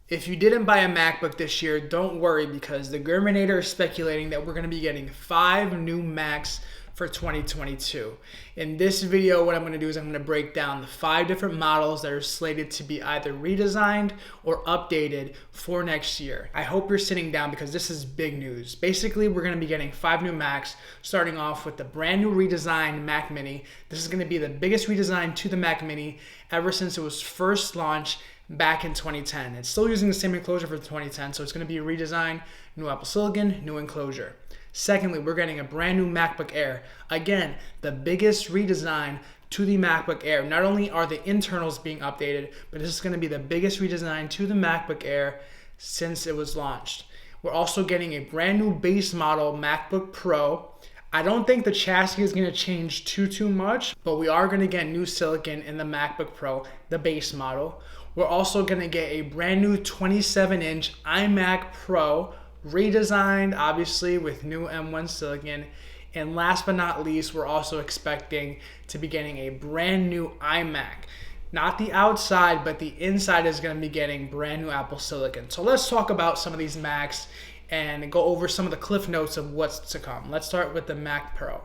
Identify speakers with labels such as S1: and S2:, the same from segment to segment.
S1: If you didn't buy a MacBook this year, don't worry because the Germinator is speculating that we're going to be getting 5 new Macs for 2022. In this video, what I'm going to do is I'm going to break down the 5 different models that are slated to be either redesigned or updated for next year. I hope you're sitting down because this is big news. Basically, we're going to be getting 5 new Macs, starting off with the brand new redesigned Mac Mini. This is going to be the biggest redesign to the Mac Mini ever since it was first launched back in 2010. It's still using the same enclosure for 2010, so it's going to be a redesign, new Apple Silicon, new enclosure. Secondly, we're getting a brand new MacBook Air. Again, the biggest redesign to the MacBook Air. Not only are the internals being updated, but this is going to be the biggest redesign to the MacBook Air since it was launched. We're also getting a brand new base model MacBook Pro. I don't think the chassis is going to change too much, but we are going to get new silicon in the MacBook Pro, the base model. We're also going to get a brand new 27-inch iMac Pro, redesigned obviously with new M1X Silicon. And last but not least, we're also expecting to be getting a brand new iMac. Not the outside, but the inside is going to be getting brand new Apple Silicon. So let's talk about some of these Macs and go over some of the cliff notes of what's to come. Let's start with the Mac Pro.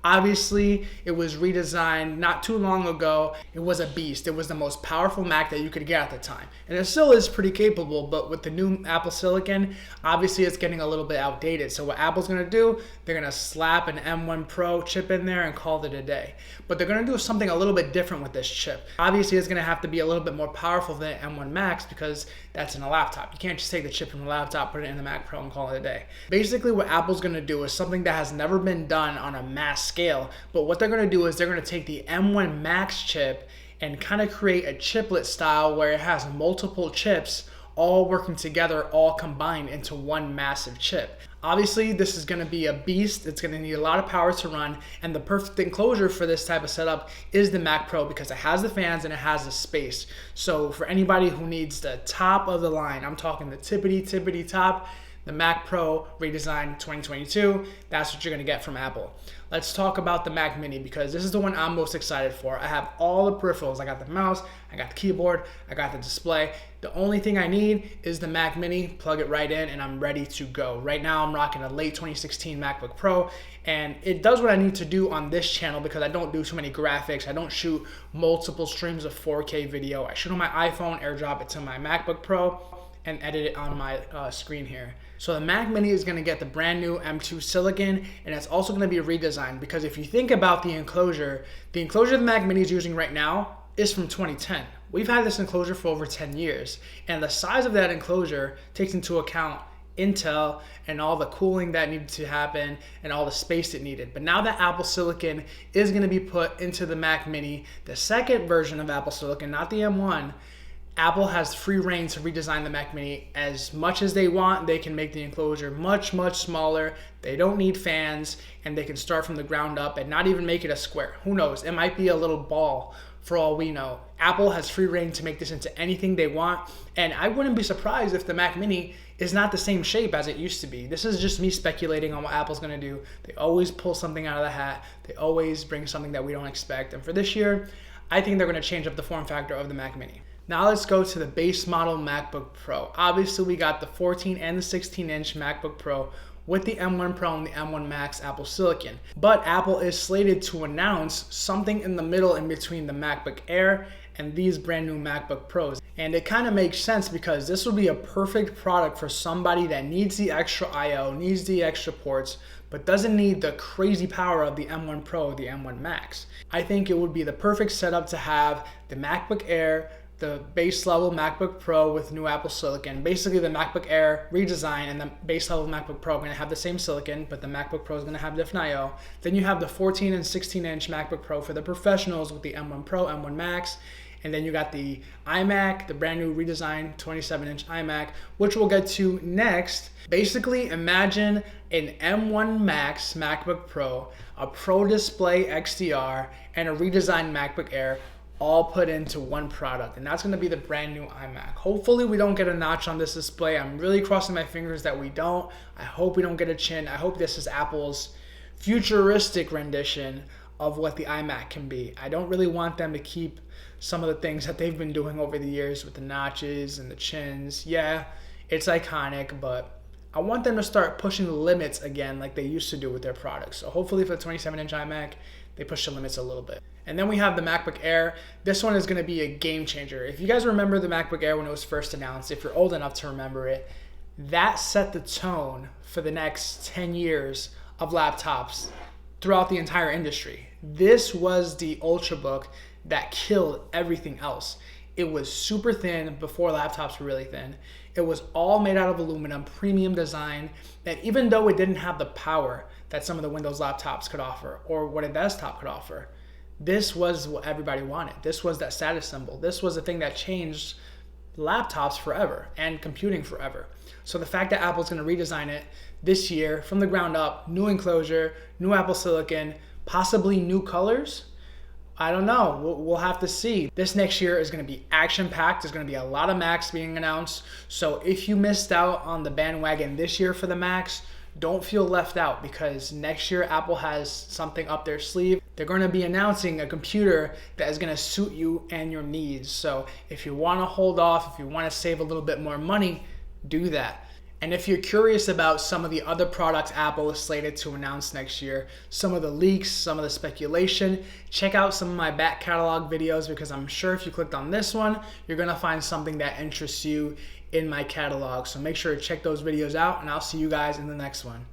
S1: Obviously, it was redesigned not too long ago. It was a beast. It was the most powerful Mac that you could get at the time. And it still is pretty capable, but with the new Apple Silicon, obviously it's getting a little bit outdated. So what Apple's going to do, they're going to slap an M1 Pro chip in there and call it a day. But they're going to do something a little bit different with this chip. Obviously, it's going to have to be a little bit more powerful than M1 Max because that's in a laptop. You can't just take the chip from the laptop, put it in the Mac Pro and call it a day. Basically, what Apple's going to do is something that has never been done on a mass scale. But what they're going to do is they're going to take the M1 Max chip and kind of create a chiplet style where it has multiple chips all working together, all combined into one massive chip. Obviously, this is going to be a beast. It's going to need a lot of power to run, and the perfect enclosure for this type of setup is the Mac Pro because it has the fans and it has the space. So for anybody who needs the top of the line, I'm talking the tippity top, the Mac Pro redesigned 2022, that's what you're going to get from Apple. Let's talk about the Mac Mini because this is the one I'm most excited for. I have all the peripherals. I got the mouse, I got the keyboard, I got the display. The only thing I need is the Mac Mini, plug it right in, and I'm ready to go. Right now, I'm rocking a late 2016 MacBook Pro, and it does what I need to do on this channel because I don't do too many graphics. I don't shoot multiple streams of 4K video. I shoot on my iPhone, airdrop it to my MacBook Pro, and edit it on my screen here. So the Mac Mini is going to get the brand new M2 Silicon, and it's also going to be redesigned because if you think about the enclosure the Mac Mini is using right now is from 2010. We've had this enclosure for over 10 years, and the size of that enclosure takes into account Intel and all the cooling that needed to happen and all the space it needed. But now that Apple Silicon is going to be put into the Mac Mini, the second version of Apple Silicon, not the M1, Apple has free reign to redesign the Mac Mini as much as they want. They can make the enclosure much smaller. They don't need fans, and they can start from the ground up and not even make it a square. Who knows? It might be a little ball for all we know. Apple has free reign to make this into anything they want, and I wouldn't be surprised if the Mac Mini is not the same shape as it used to be. This is just me speculating on what Apple's going to do. They always pull something out of the hat. They always bring something that we don't expect. And for this year, I think they're going to change up the form factor of the Mac Mini. Now let's go to the base model MacBook Pro. Obviously, we got the 14 and the 16-inch MacBook Pro with the M1 Pro and the M1 Max Apple Silicon. But Apple is slated to announce something in the middle in between the MacBook Air and these brand new MacBook Pros. And it kind of makes sense because this will be a perfect product for somebody that needs the extra I/O, needs the extra ports, but doesn't need the crazy power of the M1 Pro, the M1 Max. I think it would be the perfect setup to have the MacBook Air, the base level MacBook Pro with new Apple Silicon. Basically the MacBook Air redesign and the base level MacBook Pro are going to have the same silicon, but the MacBook Pro is going to have different I/O. Then you have the 14 and 16-inch MacBook Pro for the professionals with the M1 Pro, M1 Max. And then you got the iMac, the brand new redesigned 27-inch iMac, which we'll get to next. Basically, imagine an M1 Max MacBook Pro, a Pro Display XDR, and a redesigned MacBook Air all put into one product, and that's going to be the brand new iMac. Hopefully we don't get a notch on this display. I'm really crossing my fingers that we don't. I hope we don't get a chin. I hope this is Apple's futuristic rendition of what the iMac can be. I don't really want them to keep some of the things that they've been doing over the years with the notches and the chins. Yeah, it's iconic, but I want them to start pushing the limits again like they used to do with their products. So hopefully for the 27-inch iMac, they push the limits a little bit. And then we have the MacBook Air. This one is going to be a game changer. If you guys remember the MacBook Air when it was first announced, if you're old enough to remember it, that set the tone for the next 10 years of laptops throughout the entire industry. This was the Ultrabook that killed everything else. It was super thin before laptops were really thin. It was all made out of aluminum, premium design, and even though it didn't have the power that some of the Windows laptops could offer or what a desktop could offer, this was what everybody wanted. This was that status symbol. This was the thing that changed laptops forever and computing forever. So the fact that Apple's going to redesign it this year from the ground up, new enclosure, new Apple Silicon, possibly new colors, I don't know. We'll have to see. This next year is going to be action-packed. There's going to be a lot of Macs being announced. So if you missed out on the bandwagon this year for the Macs, don't feel left out, because next year Apple has something up their sleeve. They're going to be announcing a computer that is going to suit you and your needs. So if you want to hold off, if you want to save a little bit more money, do that. And if you're curious about some of the other products Apple is slated to announce next year, some of the leaks, some of the speculation, check out some of my back catalog videos, because I'm sure if you clicked on this one, you're going to find something that interests you in my catalog. So make sure to check those videos out, and I'll see you guys in the next one.